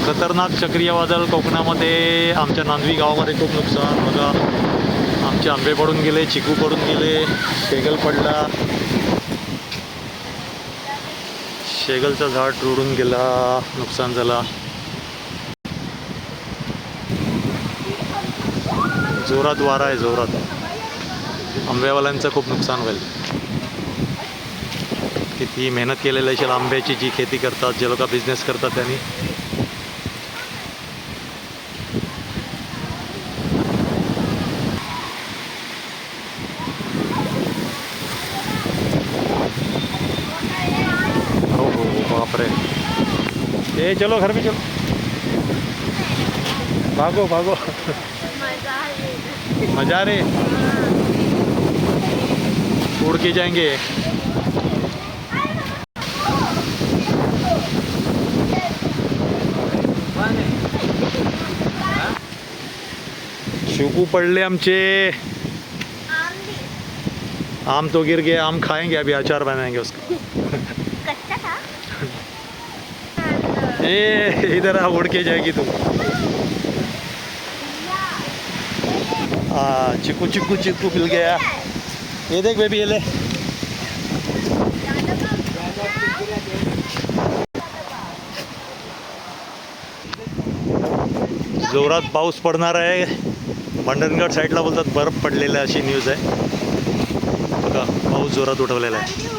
खतरनाक चक्रीय वादळ कोकणामध्ये. आमच्या नांदवी गावामध्ये खूप नुकसान बघा. आमचे आंबे पडून गेले, चिकू पडून गेले, शेगल पडला, शेगलचं झाड रुडून गेला, नुकसान झाला. जोरात वारा आहे, जोरात. आंब्यावाल्यांचं खूप नुकसान होईल. किती मेहनत केलेली असेल आंब्याची, जी खेती करतात, जे लोक बिझनेस करतात त्यांनी. हो हो हो, बापरे. ए चलो घर पे चलो, भागो भागो. मजा रे, उड़ के जाएंगे. चिकू पड़ले आमचे. आम तो गिर गए, आम खाएंगे अभी, अचार बनाएंगे उसका. कच्चा था. ए इधर आ, उड़ के जाएगी तू. चिकू चिकू चिकू मिल गया. ये देख बेबी, ये ले. जोरात पाऊस पडणार आहे. मंडणगड साईडला बोलतात बर्फ पडलेला, अशी न्यूज आहे बघा. पाऊस जोरात उठवलेला आहे.